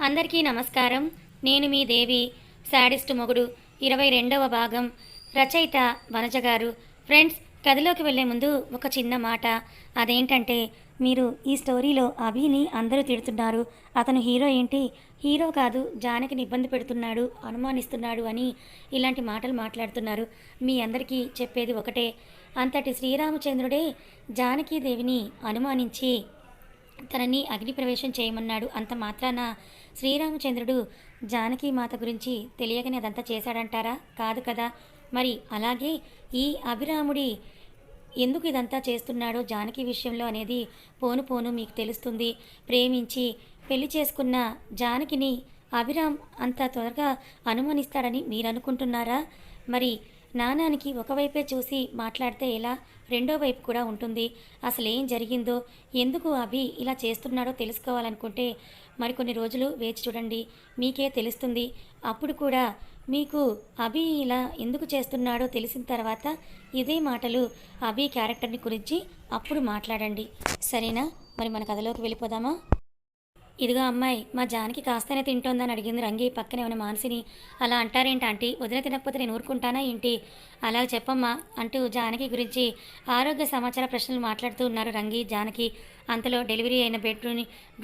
అందరికీ నమస్కారం. నేను మీ దేవి. శాడిస్ట్ మొగుడు 22వ భాగం. రచయిత వనజ గారు. ఫ్రెండ్స్, కథలోకి వెళ్లే ముందు ఒక చిన్న మాట. అదేంటంటే, మీరు ఈ స్టోరీలో అభిని అందరూ తిడుతున్నారు. అతను హీరో ఏంటి, హీరో కాదు, జానకిని ఇబ్బంది పెడుతున్నాడు, అనుమానిస్తున్నాడు అని ఇలాంటి మాటలు మాట్లాడుతున్నారు. మీ అందరికీ చెప్పేది ఒకటే. అంతటి శ్రీరామచంద్రుడే జానకీదేవిని అనుమానించి తనని అగ్నిప్రవేశం చేయమన్నాడు. అంత మాత్రాన శ్రీరామచంద్రుడు జానకి మాత గురించి తెలియకనే అదంతా చేశాడంటారా? కాదు కదా. మరి అలాగే ఈ అభిరాముడి ఎందుకు ఇదంతా చేస్తున్నాడో జానకి విషయంలో అనేది పోను పోను మీకు తెలుస్తుంది. ప్రేమించి పెళ్లి చేసుకున్న జానకిని అభిరామ్ అంత త్వరగా అనుమానిస్తాడని మీరు అనుకుంటున్నారా? మరి నాణానికి ఒకవైపే చూసి మాట్లాడితే ఎలా? రెండో వైపు కూడా ఉంటుంది. అసలేం జరిగిందో, ఎందుకు అభి ఇలా చేస్తున్నాడో తెలుసుకోవాలనుకుంటే మరికొన్ని రోజులు వేచి చూడండి, మీకే తెలుస్తుంది. అప్పుడు కూడా మీకు అభి ఇలా ఎందుకు చేస్తున్నాడో తెలిసిన తర్వాత ఇదే మాటలు అభి క్యారెక్టర్ని గురించి అప్పుడు మాట్లాడండి, సరేనా? మరి మన కథలోకి వెళ్ళిపోదామా? ఇదిగో అమ్మాయి, మా జానకి కాస్తనే తింటోందని అడిగింది రంగి పక్కనే ఉన్న మానసిని. అలా అంటారేంటి ఆంటీ? వదిన తినకపోతే నేను ఊరుకుంటానా ఏంటి? అలా చెప్పమ్మా అంటూ జానకి గురించి ఆరోగ్య సమాచార ప్రశ్నలు మాట్లాడుతూ ఉన్నారు రంగి జానకి. అంతలో డెలివరీ అయిన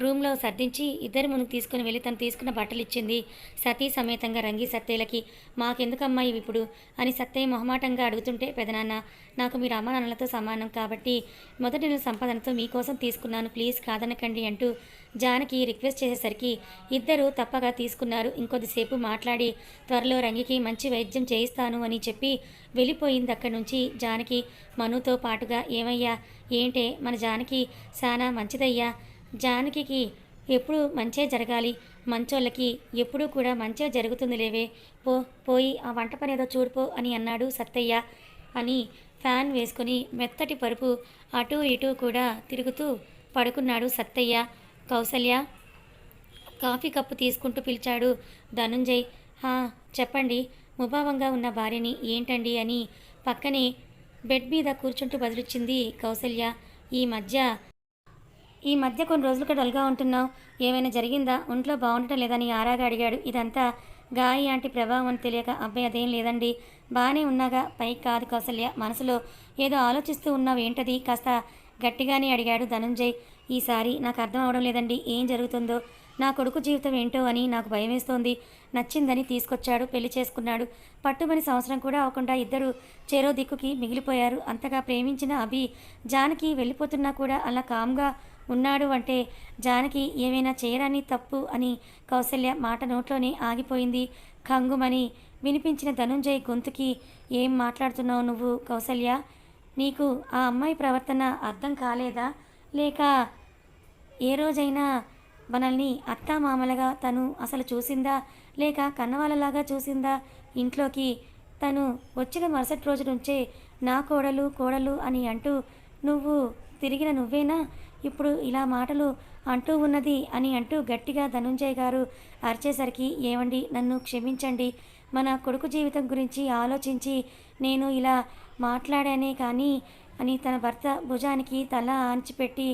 రూమ్లో సర్దించి ఇద్దరి ముందుకు తీసుకుని వెళ్ళి తను తీసుకున్న బట్టలు ఇచ్చింది సతీ సమేతంగా రంగి సత్తయ్యలకి. మాకెందుకమ్మా ఇవి ఇప్పుడు అని సత్తయ్య మొహమాటంగా అడుగుతుంటే, పెదనాన్న, నాకు మీరు అమ్మ నాన్నలతో సమానం కాబట్టి మొదటి నెల సంపాదనతో మీకోసం తీసుకున్నాను, ప్లీజ్ కాదనకండి అంటూ జానకి రిక్వెస్ట్ చేసేసరికి ఇద్దరు తప్పగా తీసుకున్నారు. ఇంకొద్దిసేపు మాట్లాడి త్వరలో రంగికి మంచి వైద్యం చేయిస్తాను అని చెప్పి వెళ్ళిపోయింది అక్కడి నుంచి జానకి మనుతో పాటుగా. ఏమయ్యా, ఏంటే మన జానకి చాలా మంచిదయ్యా, జానకి ఎప్పుడు మంచే జరగాలి, మంచోళ్ళకి ఎప్పుడూ కూడా మంచే జరుగుతుంది లేవే, పోయి ఆ వంట పని ఏదో చూడిపో అని అన్నాడు సత్తయ్య. అని ఫ్యాన్ వేసుకుని మెత్తటి పరుపు అటూ ఇటూ కూడా తిరుగుతూ పడుకున్నాడు సత్తయ్య. కౌసల్య కాఫీ కప్పు తీసుకుంటూ పిలిచాడు ధనుంజయ్. చెప్పండి, ముభావంగా ఉన్న భార్యని ఏంటండి అని పక్కనే బెడ్ మీద కూర్చుంటూ బదిలిచ్చింది కౌసల్య. ఈ మధ్య కొన్ని రోజులుగా డల్గా ఉంటున్నావు, ఏమైనా జరిగిందా? ఒంట్లో బాగుండటం లేదని ఆరాగా అడిగాడు. ఇదంతా గాయి ఆంటీ ప్రభావం అని తెలియక, అబ్బాయి అదేం లేదండి, బాగానే ఉన్నాగా, పైకి కాదు కౌసల్య, మనసులో ఏదో ఆలోచిస్తూ ఉన్నావు, ఏంటది? కాస్త గట్టిగానే అడిగాడు ధనుంజయ్. ఈసారి నాకు అర్థం అవడం లేదండి, ఏం జరుగుతుందో. నా కొడుకు జీవితం ఏంటో అని నాకు భయమేస్తోంది. నచ్చిందని తీసుకొచ్చాడు, పెళ్లి చేసుకున్నాడు. పట్టుమని సంవత్సరం కూడా అవ్వకుండా ఇద్దరు చెరో దిక్కుకి మిగిలిపోయారు. అంతగా ప్రేమించిన అభి జానకి వెళ్ళిపోతున్నా కూడా అలా కామ్గా ఉన్నాడు అంటే జానకి ఏమైనా చేయరాని తప్పు అని కౌసల్య మాట నోట్లోనే ఆగిపోయింది. కంగుమని వినిపించిన ధనుంజయ్ గొంతుకి, ఏం మాట్లాడుతున్నావు నువ్వు కౌసల్య? నీకు ఆ అమ్మాయి ప్రవర్తన అర్థం కాలేదా? లేక ఏ రోజైనా మనల్ని అత్తామామలుగా తను అసలు చూసిందా? లేక కన్నవాళ్ళలాగా చూసిందా? ఇంట్లోకి తను వచ్చిన మరుసటి రోజు నుంచే నా కోడలు కోడలు అని అంటూ నువ్వు తిరిగిన నువ్వేనా ఇప్పుడు ఇలా మాటలు అంటూ ఉన్నది అని అంటూ గట్టిగా ధనుంజయ్ గారు అరిచేసరికి, ఏమండి, నన్ను క్షమించండి, మన కొడుకు జీవితం గురించి ఆలోచించి నేను ఇలా మాట్లాడానే కానీ అని తన భర్త భుజానికి తల ఆంచిపెట్టి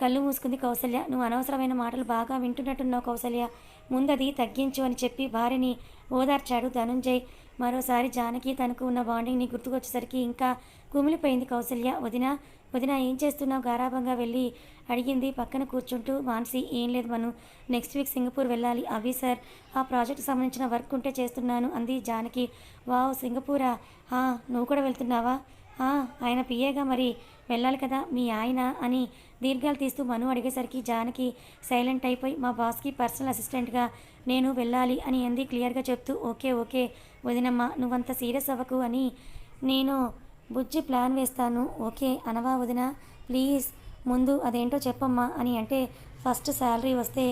కళ్ళు మూసుకుంది కౌసల్య. నువ్వు అనవసరమైన మాటలు బాగా వింటున్నట్టున్నావు కౌసల్య, ముందది తగ్గించు అని చెప్పి భార్యని ఓదార్చాడు ధనుంజయ్. మరోసారి జానకి తనకు ఉన్న బాండింగ్ని గుర్తుకొచ్చేసరికి ఇంకా కుమిలిపోయింది కౌసల్య. వదినా, వదినా, ఏం చేస్తున్నావు? గారాభంగా వెళ్ళి అడిగింది పక్కన కూర్చుంటూ మానసి. ఏం లేదు మను, నెక్స్ట్ వీక్ సింగపూర్ వెళ్ళాలి. అవి సార్, ఆ ప్రాజెక్ట్ సంబంధించిన వర్క్ ఉంటే చేస్తున్నాను అంది జానకి. వావ్, సింగపూరా? నువ్వు కూడా వెళ్తున్నావా? ఆయన పిఏగా మరి వెళ్ళాలి కదా మీ ఆయన అని దీర్ఘాలు తీస్తూ మను అడిగేసరికి జానకి సైలెంట్ అయిపోయి, మా బాస్కి పర్సనల్ అసిస్టెంట్గా నేను వెళ్ళాలి అని అంది క్లియర్గా చెప్తూ. ఓకే ఓకే వదినమ్మ, నువ్వంత సీరియస్ అవ్వకు అని నేను బుజ్జి ప్లాన్ వేస్తాను, ఓకే అనవా వదిన? ప్లీజ్ ముందు అదేంటో చెప్పమ్మా అని అంటే, ఫస్ట్ శాలరీ వస్తే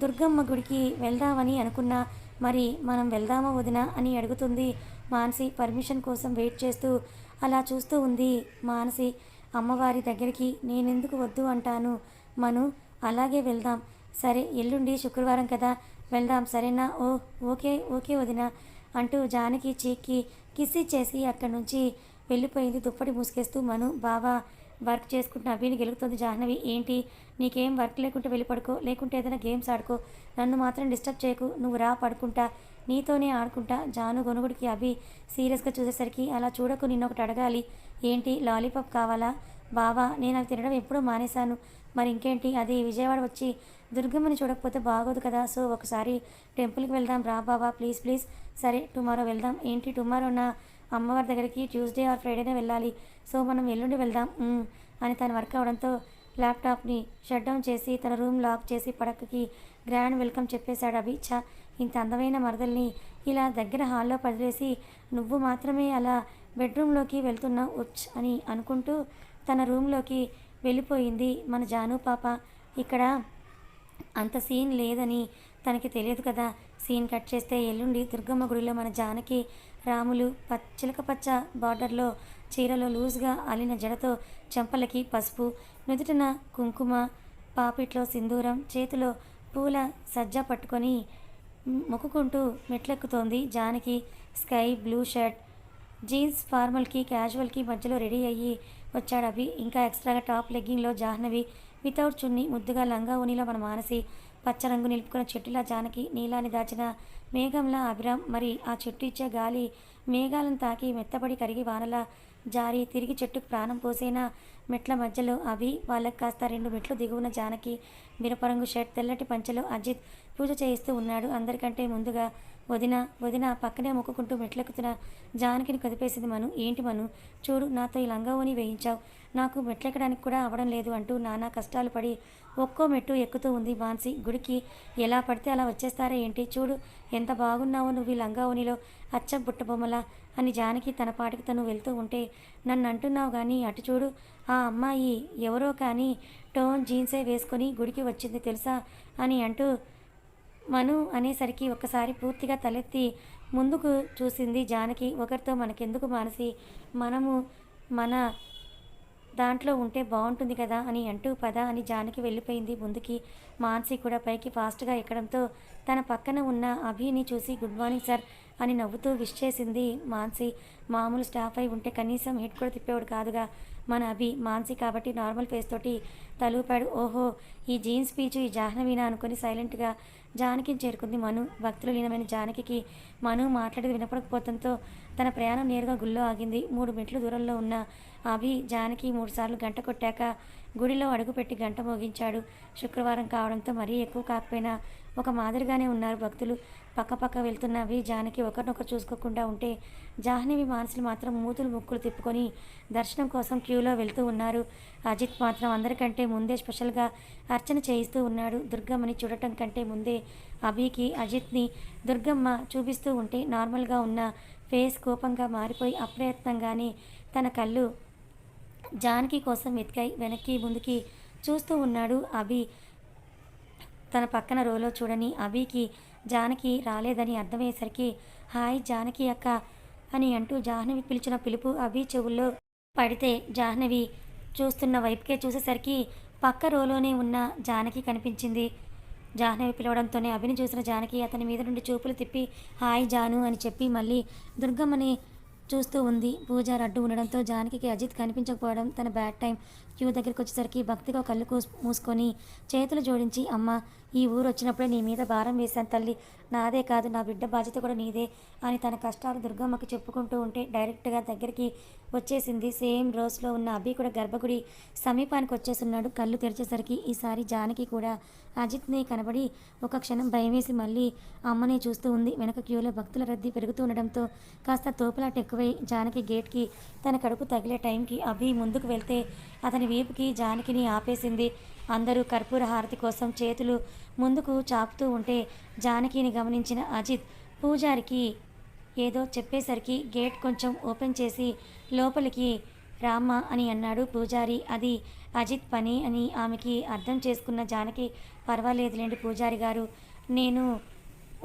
దుర్గమ్మ గుడికి వెళ్దామని అనుకున్నా, మరి మనం వెళ్దామా వదిన అని అడుగుతుంది మానసి. పర్మిషన్ కోసం వెయిట్ చేస్తూ అలా చూస్తూ ఉంది మానసి. అమ్మవారి దగ్గరికి నేనెందుకు వద్దు అంటాను మను, అలాగే వెళ్దాం. సరే, ఎల్లుండి శుక్రవారం కదా, వెళ్దాం సరేనా? ఓకే ఓకే వదిన అంటూ జానకి చీక్కి కిస్ ఇచ్చేసి అక్కడి నుంచి వెళ్ళిపోయింది దుప్పటి మూసుకేస్తూ మను. బావా, వర్క్ చేసుకుంటున్న అభిని గెలుగుతుంది జాహ్నవి. ఏంటి నీకేం వర్క్ లేకుంటే వెళ్ళి పడుకో, లేకుంటే ఏదైనా గేమ్స్ ఆడుకో, నన్ను మాత్రం డిస్టర్బ్ చేయకు, నువ్వు రా పడుకుంటా, నీతోనే ఆడుకుంటా. జాను గొనుగుడికి అభి సీరియస్గా చూసేసరికి అలా చూడకు, నిన్నొకటి అడగాలి. ఏంటి లాలీపాప్ కావాలా? బావా నేను అవి తినడం ఎప్పుడూ మానేశాను. మరి ఇంకేంటి, అది విజయవాడ వచ్చి దుర్గమ్మని చూడకపోతే బాగోదు కదా. సో ఒకసారి టెంపుల్కి వెళ్దాం రా బావా, ప్లీజ్ ప్లీజ్. సరే టుమారో వెళ్దాం. ఏంటి టుమారో నా అమ్మవారి దగ్గరికి ట్యూస్డే ఆర్ ఫ్రైడేనే వెళ్ళాలి. సో మనం ఎల్లుండి వెళ్దాం అని తను వర్క్ అవడంతో ల్యాప్టాప్ని షట్ డౌన్ చేసి తన రూమ్ లాక్ చేసి పడకకి గ్రాండ్ వెల్కమ్ చెప్పేశాడు అభి. ఇంత అందమైన మరదల్ని ఇలా దగ్గర హాల్లో పదిలేసి నువ్వు మాత్రమే అలా బెడ్రూమ్లోకి వెళ్తున్నావు ఉచ్ అని అనుకుంటూ తన రూమ్లోకి వెళ్ళిపోయింది మన జాను పాప. ఇక్కడ అంత సీన్ లేదని తనకి తెలియదు కదా. సీన్ కట్ చేస్తే ఎల్లుండి దుర్గమ్మ గుడిలో మన జానకి రాములు చిలక పచ్చ బార్డర్లో చీరలో లూజ్గా అలిన జడతో చెంపలకి పసుపు, నుదుటిన కుంకుమ, పాపిట్లో సింధూరం, చేతిలో పూల సజ్జ పట్టుకొని మొక్కుకుంటూ మెట్లెక్కుతోంది Janaki. Sky blue shirt, jeans ఫార్మల్కి క్యాజువల్కి మధ్యలో రెడీ అయ్యి వచ్చాడు అభి. ఇంకా ఎక్స్ట్రాగా టాప్ లెగ్గింగ్లో జాహ్నవి, వితౌట్ చున్ని ముద్దుగా లంగా ఉనిలో మన మానసి, పచ్చరంగు నిలుపుకున్న చెట్టులా జానకి, నీలాని దాచిన మేఘంలా అభిరామ్. మరి ఆ చెట్టు ఇచ్చే గాలి మేఘాలను తాకి మెత్తపడి కరిగి వానలా జారి తిరిగి చెట్టుకు ప్రాణం పోసేనా. మెట్ల మధ్యలో అభి, వాళ్ళకి కాస్త 2 మెట్లు దిగువన జానకి, మిరపరంగు షర్ట్, తెల్లటి పంచెలో అజిత్ పూజ చేయిస్తూ ఉన్నాడు. అందరికంటే ముందుగా వదిన వదిన పక్కనే మొక్కుకుంటూ మెట్లెక్కుతున్న జానకిని కదిపేసింది మను. ఏంటి మను, చూడు నాతో ఈ లంగావోని వేయించావు, నాకు మెట్లెక్కడానికి కూడా అవడం లేదు అంటూ నానా కష్టాలు పడి ఒక్కో మెట్టు ఎక్కుతూ ఉంది మాన్సి. గుడికి ఎలా పడితే అలా వచ్చేస్తారా ఏంటి, చూడు ఎంత బాగున్నావో నువ్వు ఈ లంగావోనిలో, అచ్చం బుట్టబొమ్మలా అని జానకి తన పాటికి తను వెళ్తూ ఉంటే, నన్ను అంటున్నావు కానీ అటు చూడు, ఆ అమ్మాయి ఎవరో కానీ టోన్ జీన్సే వేసుకొని గుడికి వచ్చింది తెలుసా అని అంటూ మను అనేసరికి ఒక్కసారి పూర్తిగా తలెత్తి ముందుకు చూసింది జానకి. ఒకరితో మనకెందుకు మానసి, మనము మన దాంట్లో ఉంటే బాగుంటుంది కదా అని అంటూ పద అని జానకి వెళ్ళిపోయింది ముందుకి. మానసి కూడా పైకి ఫాస్ట్గా ఎక్కడంతో తన పక్కన ఉన్న అభిని చూసి గుడ్ మార్నింగ్ సార్ అని నవ్వుతూ విష్ చేసింది మాన్సి. మామూలు స్టాఫ్ అయి ఉంటే కనీసం హెడ్ కూడా తిప్పేవాడు కాదుగా మన అభి. మాన్సి కాబట్టి నార్మల్ ఫేస్ తోటి తలూపాడు. ఓహో ఈ జీన్స్ పీచు ఈ జాహ్నవీనా అనుకుని సైలెంట్గా జానకిని చేరుకుంది మను. భక్తులు లీనమైన జానకి మను మాట్లాడేది వినపడకపోవడంతో తన ప్రయాణం నేరుగా గుళ్ళో ఆగింది. 3 మెట్లు దూరంలో ఉన్న అభి జానకి 3 సార్లు గంట కొట్టాక గుడిలో అడుగుపెట్టి గంట మోగించాడు. శుక్రవారం కావడంతో మరీ ఎక్కువ కాకపోయినా ఒక మాదిరిగానే ఉన్నారు భక్తులు. పక్క వెళ్తున్నవి జానకి ఒకరినొకరు చూసుకోకుండా ఉంటే జాహ్నవి మానసులు మాత్రం మూతులు ముక్కులు తిప్పుకొని దర్శనం కోసం క్యూలో వెళ్తూ ఉన్నారు. అజిత్ మాత్రం అందరికంటే ముందే స్పెషల్గా అర్చన చేయిస్తూ ఉన్నాడు. దుర్గమ్మని చూడటం కంటే ముందే అభికి అజిత్ని దుర్గమ్మ చూపిస్తూ ఉంటే నార్మల్గా ఉన్న ఫేస్ కోపంగా మారిపోయి అప్రయత్నంగానే తన కళ్ళు జానకి కోసం వెతికాయి. వెనక్కి ముందుకి చూస్తూ ఉన్నాడు అభి. తన పక్కన రోలో చూడని అభికి జానకి రాలేదని అర్థమయ్యేసరికి హాయ్ జానకి అక్క అని అంటూ జాహ్నవి పిలిచిన పిలుపు అభి చెవుల్లో పడితే జాహ్నవి చూస్తున్న వైపుకే చూసేసరికి పక్క రోలోనే ఉన్న జానకి కనిపించింది. జాహ్నవి పిలవడంతోనే అభిని చూసిన జానకి అతని మీద నుండి చూపులు తిప్పి హాయ్ జాను అని చెప్పి మళ్ళీ దుర్గమ్మని చూస్తూ ఉంది. పూజారి అడ్డు ఉండడంతో జానకి అజిత్ కనిపించకపోవడం తన బ్యాడ్ టైం. క్యూ దగ్గరికి వచ్చేసరికి భక్తిగా కళ్ళు మూసుకొని చేతులు జోడించి అమ్మ ఈ ఊరు వచ్చినప్పుడే నీ మీద భారం వేశాను తల్లి, నాదే కాదు నా బిడ్డ బాధ్యత కూడా నీదే అని తన కష్టాలు దుర్గమ్మకి చెప్పుకుంటూ ఉంటే డైరెక్ట్గా దగ్గరికి వచ్చేసింది. సేమ్ రోస్లో ఉన్న అభి కూడా గర్భగుడి సమీపానికి వచ్చేస్తున్నాడు. కళ్ళు తెరిచేసరికి ఈసారి జానకి కూడా అజిత్ని కనబడి ఒక క్షణం భయమేసి మళ్ళీ అమ్మనే చూస్తూ ఉంది. వెనక క్యూలో భక్తుల రద్దీ పెరుగుతూ ఉండడంతో కాస్త తోపులాట ఎక్కువై జానకి గేట్కి తన కడుపు తగిలే టైంకి అభి ముందుకు వెళ్తే అతని వీపుకి జానకిని ఆపేసింది. అందరూ కర్పూర హారతి కోసం చేతులు ముందుకు చాపుతూ ఉంటే జానకిని గమనించిన అజిత్ పూజారికి ఏదో చెప్పేసరికి గేట్ కొంచెం ఓపెన్ చేసి లోపలికి రామ్మ అని అన్నాడు పూజారి. అది అజిత్ పని అని ఆమెకి అర్థం చేసుకున్న జానకి పర్వాలేదులేండి పూజారి గారు, నేను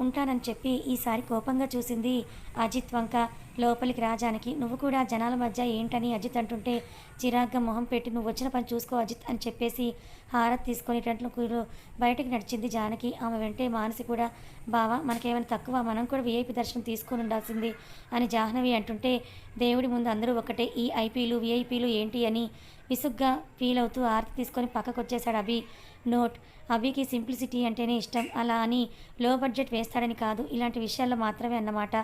ఉంటానని చెప్పి ఈసారి కోపంగా చూసింది అజిత్ వంక. లోపలికి రా జానకి, నువ్వు కూడా జనాల మధ్య ఏంటని అజిత్ అంటుంటే చిరాగ్గా మొహం పెట్టి నువ్వు వచ్చిన పని చూసుకో అజిత్ అని చెప్పేసి హారతి తీసుకొని టెంట్లకు బయటకు నడిచింది జానకి. ఆమె వెంటే మానసి కూడా బావా మనకేమైనా తక్కువ, మనం కూడా వీఐపీ దర్శనం తీసుకొని ఉండాల్సింది అని జాహ్నవి అంటుంటే దేవుడి ముందు అందరూ ఒకటే, ఈ ఐపీలు వీఐపీలు ఏంటి అని విసుగ్గా ఫీల్ అవుతూ హారతి తీసుకొని పక్కకు వచ్చేశాడు అభి. నోట్, అభికి సింప్లిసిటీ అంటేనే ఇష్టం, అలా అని లో బడ్జెట్ వేస్తాడని కాదు, ఇలాంటి విషయాల్లో మాత్రమే అన్నమాట.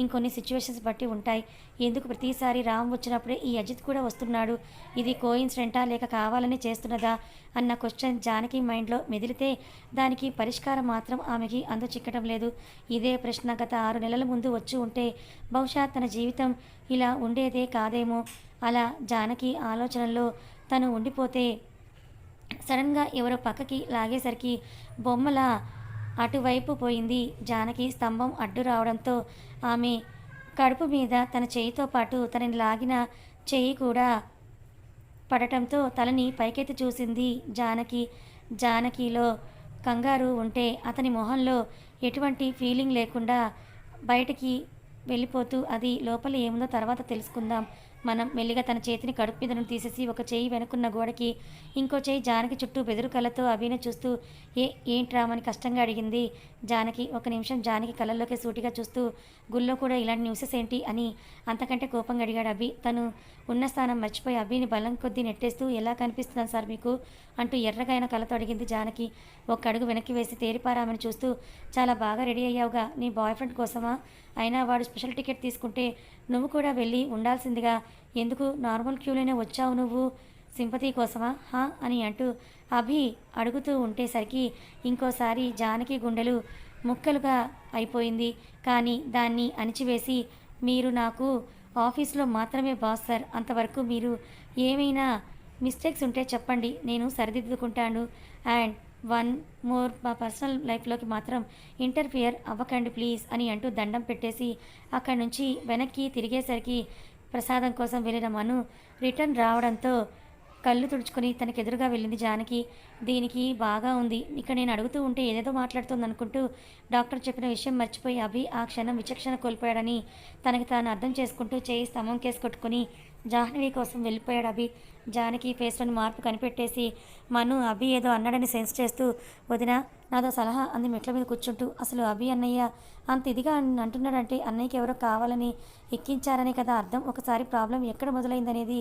ఇంకొన్ని సిచ్యువేషన్స్ బట్టి ఉంటాయి. ఎందుకు ప్రతిసారి రామ్ వచ్చినప్పుడే ఈ అజిత్ కూడా వస్తున్నాడు? ఇది కోయిన్సిడెంటా లేక కావాలని చేస్తున్నదా అన్న క్వశ్చన్ జానకి మైండ్లో మెదిలితే దానికి పరిష్కారం మాత్రం ఆమెకి చిక్కటం లేదు. ఇదే ప్రశ్న గత 6 నెలల ముందు వచ్చి ఉంటే బహుశా తన జీవితం ఇలా ఉండేదే కాదేమో. అలా జానకి ఆలోచనల్లో తను ఉండిపోతే సడన్గా ఎవరో పక్కకి లాగేసరికి బొమ్మల అటువైపు పోయింది. జానకి స్తంభం అడ్డు రావడంతో ఆమె కడుపు మీద తన చేయితో పాటు తనని లాగిన చెయ్యి కూడా పడటంతో తలని పైకెత్తి చూసింది జానకి. జానకిలో కంగారు ఉంటే అతని మొహంలో ఎటువంటి ఫీలింగ్ లేకుండా బయటికి వెళ్ళిపోతూ అది లోపల ఏముందో తర్వాత తెలుసుకుందాం. మనం మెల్లిగా తన చేతిని కడుపు మీద నుండి తీసేసి ఒక చేయి వెనుకున్న గోడకి, ఇంకో చేయి జానకి చుట్టూ బెదురు కళ్ళతో అభిని చూస్తూ ఏంట్రామని కష్టంగా అడిగింది జానకి. ఒక నిమిషం జానకి కళ్ళల్లోకి సూటిగా చూస్తూ గుళ్ళో కూడా ఇలాంటి న్యూసెస్ ఏంటి అని అంతకంటే కోపంగా అడిగాడు అభి. తను ఉన్న స్థానం మర్చిపోయి అభిని బలం కొద్దీ నెట్టేస్తూ ఎలా కనిపిస్తున్నాను సార్ మీకు అంటూ ఎర్రగా అయిన కళ్ళతో అడిగింది జానకి. ఒక్క అడుగు వెనక్కి వేసి తేరిపారామని చూస్తూ చాలా బాగా రెడీ అయ్యావుగా, నీ బాయ్ ఫ్రెండ్ కోసమా? అయినా వాడు స్పెషల్ టికెట్ తీసుకుంటే నువ్వు కూడా వెళ్ళి ఉండాల్సిందిగా, ఎందుకు నార్మల్ క్యూలోనే వచ్చావు నువ్వు? సింపతి కోసమా హా అని అంటూ అభి అడుగుతూ ఉండేసరికి ఇంకోసారి జానకి గుండెలు ముక్కలుగా అయిపోయింది. కానీ దాన్ని అణిచివేసి, మీరు నాకు ఆఫీస్లో మాత్రమే బాస్ సార్, అంతవరకు మీరు ఏమైనా మిస్టేక్స్ ఉంటే చెప్పండి, నేను సరిదిద్దుకుంటాను. అండ్ వన్ మోర్, మా పర్సనల్ లైఫ్లోకి మాత్రం ఇంటర్ఫియర్ అవ్వకండి ప్లీజ్ అని అంటూ దండం పెట్టేసి అక్కడి నుంచి వెనక్కి తిరిగేసరికి ప్రసాదం కోసం వెళ్ళిన మను రిటర్న్ రావడంతో కళ్ళు తుడుచుకొని తనకెదురుగా వెళ్ళింది జానకి. దీనికి బాగా ఉంది, ఇక్కడ నేను అడుగుతూ ఉంటే ఏదేదో మాట్లాడుతుంది అనుకుంటూ డాక్టర్ చెప్పిన విషయం మర్చిపోయి అభి ఆ క్షణం విచక్షణ కోల్పోయాడని తనకి తాను అర్థం చేసుకుంటూ చేయి స్తంభం కేసు కొట్టుకుని జాహ్నవి కోసం వెళ్ళిపోయాడు అభి. జానకి ఫేస్లోని మార్పు కనిపెట్టేసి మను అభి ఏదో అన్నాడని సెన్స్ చేస్తూ, వదిన నాదో సలహా అంది మెట్ల మీద కూర్చుంటూ. అసలు అభి అన్నయ్య అంత ఇదిగా అంటున్నాడంటే అన్నయ్యకి ఎవరో కావాలని ఎక్కించారనే కదా అర్థం. ఒకసారి ప్రాబ్లం ఎక్కడ మొదలైందనేది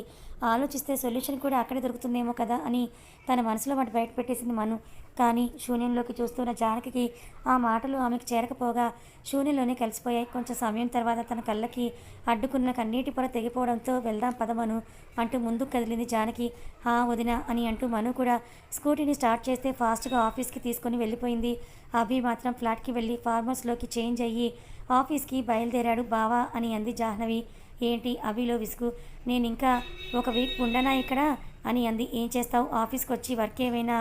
ఆలోచిస్తే సొల్యూషన్ కూడా అక్కడే దొరుకుతుందేమో కదా అని తన మనసులో మాట బయట పెట్టేసింది మను. కానీ శూన్యంలోకి చూస్తున్న జానకి ఆ మాటలు ఆమెకు చేరకపోగా శూన్యంలోనే కలిసిపోయాయి. కొంచెం సమయం తర్వాత తన కళ్ళకి అడ్డుకున్న కన్నీటి పొర తెగిపోవడంతో వెళ్దాం పదమను అంటూ ముందుకు కదిలింది జానకి. హా వదిన అని అంటూ మను కూడా స్కూటీని స్టార్ట్ చేస్తే ఫాస్ట్గా ఆఫీస్కి తీసుకొని వెళ్ళిపోయింది. అభి మాత్రం ఫ్లాట్కి వెళ్ళి ఫార్మర్స్లోకి చేంజ్ అయ్యి ఆఫీస్కి బయలుదేరాడు. బావా అని అంది జాహ్నవి. ఏంటి అభిలో విసుగు, నేను ఇంకా ఒక వీక్ ఉండనా ఇక్కడ అని అంది. ఏం చేస్తావు, ఆఫీస్కి వచ్చి వర్క్ ఏమైనా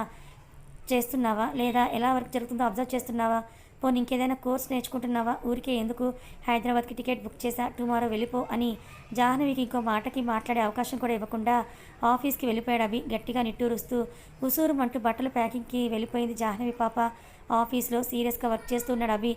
చేస్తున్నావా లేదా ఎలా వర్క్ జరుగుతుందో అబ్జర్వ్ చేస్తున్నావా? పోనీ ఇంకేదైనా కోర్స్ నేర్చుకుంటున్నావా? ఊరికే ఎందుకు, హైదరాబాద్కి టికెట్ బుక్ చేశా, టుమారో వెళ్ళిపో అని జాహ్నవికి ఇంకో మాటకి మాట్లాడే అవకాశం కూడా ఇవ్వకుండా ఆఫీస్కి వెళ్ళిపోయాడు అభి. గట్టిగా నిట్టూరుస్తూ ఉసూరుమంటూ బట్టల ప్యాకింగ్కి వెళ్ళిపోయింది జాహ్నవి పాప. ఆఫీస్లో సీరియస్గా వర్క్ చేస్తున్నాడు అభి.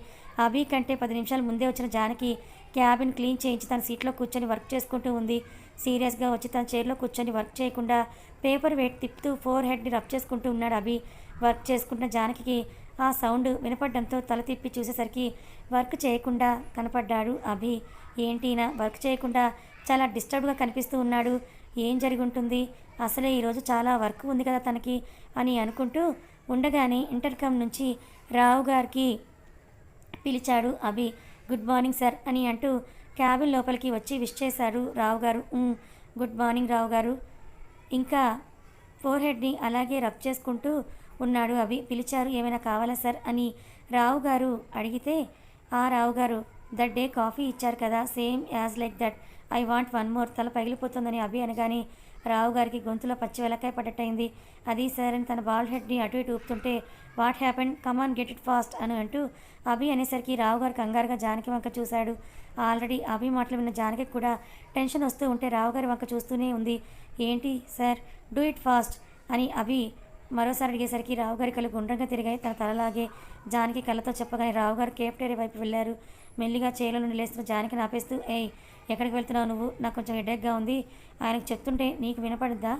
అభి కంటే 10 నిమిషాల ముందే వచ్చిన జానకి క్యాబిన్ క్లీన్ చేయించి తన సీట్లో కూర్చొని వర్క్ చేసుకుంటూ ఉంది. సీరియస్గా వచ్చి తన చైర్లో కూర్చొని వర్క్ చేయకుండా పేపర్ వెయిట్ తిప్పుతూ ఫోర్ హెడ్ని రబ్ చేసుకుంటూ ఉన్నాడు అభి. వర్క్ చేసుకుంటున్న జానకి ఆ సౌండ్ వినపడడంతో తల తిప్పి చూసేసరికి వర్క్ చేయకుండా కనపడ్డాడు అభి. ఏంటినా వర్క్ చేయకుండా చాలా డిస్టర్బ్గా కనిపిస్తూ ఉన్నాడు, ఏం జరిగి ఉంటుంది, అసలే ఈరోజు చాలా వర్క్ ఉంది కదా తనకి అని అనుకుంటూ ఉండగానే ఇంటర్కమ్ నుంచి రావు గారికి పిలిచాడు అభి. గుడ్ మార్నింగ్ సార్ అని అంటూ క్యాబిన్ లోపలికి వచ్చి విష్ చేశారు రావు గారు. గుడ్ మార్నింగ్ రావు గారు. ఇంకా ఫోర్ హెడ్ని అలాగే రబ్ చేసుకుంటూ ఉన్నాడు అభి. పిలిచారు, ఏమైనా కావాలా సార్ అని రావు గారు అడిగితే, ఆ రావు గారు దట్ డే కాఫీ ఇచ్చారు కదా, same as like that, I want one more. తల పగిలిపోతుందని అభి అనగానే రావు గారికి గొంతులో పచ్చి వెలకాయ పడ్డట్టయింది. అది సార్ అని తన బాల్ హెడ్ని అటు ఇటు ఊపుతుంటే, what happen, come on get it fast అని అంటూ అభి అనేసరికి రావు గారు కంగారుగా జానకి వంక చూశాడు. ఆల్రెడీ అభి మాటలు విన్న జానకి కూడా టెన్షన్ వస్తూ ఉంటే రావు గారి వంక చూస్తూనే ఉంది. ఏంటి సార్, డూ ఇట్ ఫాస్ట్ అని అభి మరోసారి అడిగేసరికి రావు గారి కళ్ళు గుండ్రంగా తిరిగాయి. తన తలలాగే జానకి కళ్ళతో చెప్పగానే రావు గారు కేఫ్టేరియా వైపు వెళ్ళారు. మెల్లిగా చైర్ల నుండి లేస్తున్న జానకిని ఆపేస్తూ, ఏయ్ ఎక్కడికి వెళ్తున్నావు నువ్వు? నాకు కొంచెం హెడేక్గా ఉంది. ఆయనకు చెప్తుంటే నీకు వినపడుద్దా?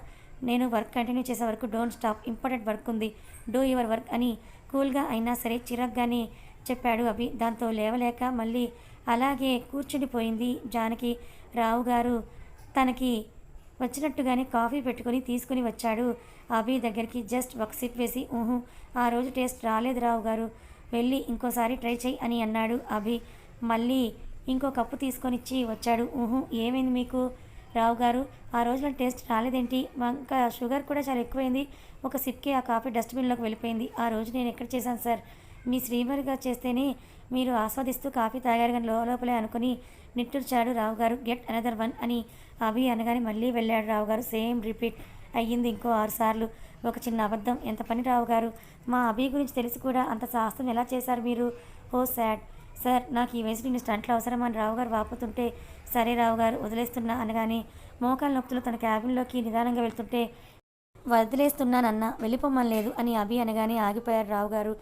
నేను వర్క్ కంటిన్యూ చేసే వరకు డోంట్ స్టాప్, ఇంపార్టెంట్ వర్క్ ఉంది, డూ యువర్ వర్క్ అని కూల్గా అయినా సరే చిరాగ్గానే చెప్పాడు అభి. దాంతో లేవలేక మళ్ళీ అలాగే కూర్చుండిపోయింది జానకి. రావు గారు తనకి వచ్చినట్టుగానే కాఫీ పెట్టుకొని తీసుకుని వచ్చాడు అభి దగ్గరికి. జస్ట్ ఒక సిప్ వేసి, ఊహు ఆ రోజు టేస్ట్ రాలేదు రావు గారు, వెళ్ళి ఇంకోసారి ట్రై చేయి అని అన్నాడు అభి. మళ్ళీ ఇంకో కప్పు తీసుకొనిచ్చి వచ్చాడు. ఊహు ఏమైంది మీకు రావు గారు, ఆ రోజున టేస్ట్ రాలేదేంటి? ఇంకా షుగర్ కూడా చాలా ఎక్కువైంది. ఒక సిప్కి ఆ కాఫీ డస్ట్బిన్లోకి వెళ్ళిపోయింది. ఆ రోజు నేను ఎక్కడ చేశాను సార్? మీ శ్రీమరిగా చేస్తేనే మీరు ఆస్వాదిస్తూ కాఫీ తాగారు కానీ లోపలే అనుకుని నిట్టూర్చాడు రావు గారు. గెట్ అనదర్ వన్ అని అభి అనగానే మళ్ళీ వెళ్ళాడు రావు గారు. సేమ్ రిపీట్ అయ్యింది ఇంకో 6 సార్లు. ఒక చిన్న అబద్ధం, ఎంత పని రావు గారు, మా అభి గురించి తెలిసి కూడా అంత సాహసం ఎలా చేశారు మీరు? ఓ సాడ్ సార్, నాకు ఈ వయసు నిన్ను స్టంట్లు అవసరమని రావు గారు వాపుతుంటే, సరే రావు గారు వదిలేస్తున్నా అనగానే మోకాల నొప్పులు తన క్యాబిన్లోకి నిదానంగా వెళ్తుంటే, వదిలేస్తున్నానన్నా వెళ్ళిపోమని లేదు అని అభి అనగానే ఆగిపోయారు రావు గారు.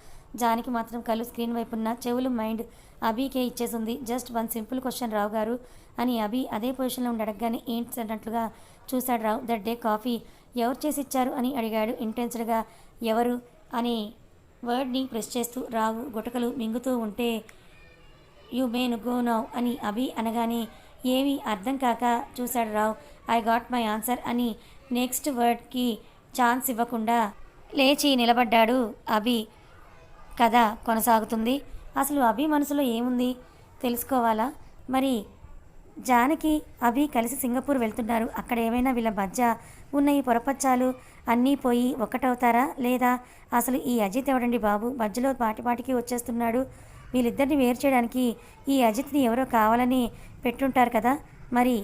జానికి మాత్రం కళ్ళు స్క్రీన్ వైపున్న, చెవులు మైండ్ అభికే ఇచ్చేసింది. జస్ట్ వన్ సింపుల్ క్వశ్చన్ రావు గారు అని అభి అదే పొజిషన్లో ఉండి అడగగానే ఏంటి అన్నట్లుగా చూశాడు రావు. దట్ డే కాఫీ ఎవరు చేసి ఇచ్చారు అని అడిగాడు ఇంటెన్స్డ్గా. ఎవరు అని వర్డ్ని ప్రెస్ చేస్తూ రావు గుటకలు మింగుతూ ఉంటే, యు మేన్ గో నౌ అని అభి అనగానే ఏమీ అర్థం కాక చూశాడు రావు. ఐ గాట్ మై ఆన్సర్ అని నెక్స్ట్ వర్డ్కి ఛాన్స్ ఇవ్వకుండా లేచి నిలబడ్డాడు అభి. కథ కొనసాగుతుంది. అసలు అభి మనసులో ఏముంది తెలుసుకోవాలా? మరి జానకి అభి కలిసి సింగపూర్ వెళ్తున్నారు. అక్కడ ఏమైనా వీళ్ళ మధ్య ఉన్న ఈ పొరపచ్చాలు అన్నీ పోయి ఒక్కటవుతారా? లేదా అసలు ఈ అజిత్ ఎవడండి బాబు, మధ్యలో పాటికి వచ్చేస్తున్నాడు? వీళ్ళిద్దరిని వేరు చేయడానికి ఈ అజిత్ని ఎవరో కావాలని పెట్టుంటారు కదా. మరి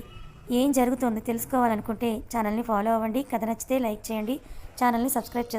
ఏం జరుగుతుంది తెలుసుకోవాలనుకుంటే ఛానల్ని ఫాలో అవ్వండి. కథ నచ్చితే లైక్ చేయండి, ఛానల్ని సబ్స్క్రైబ్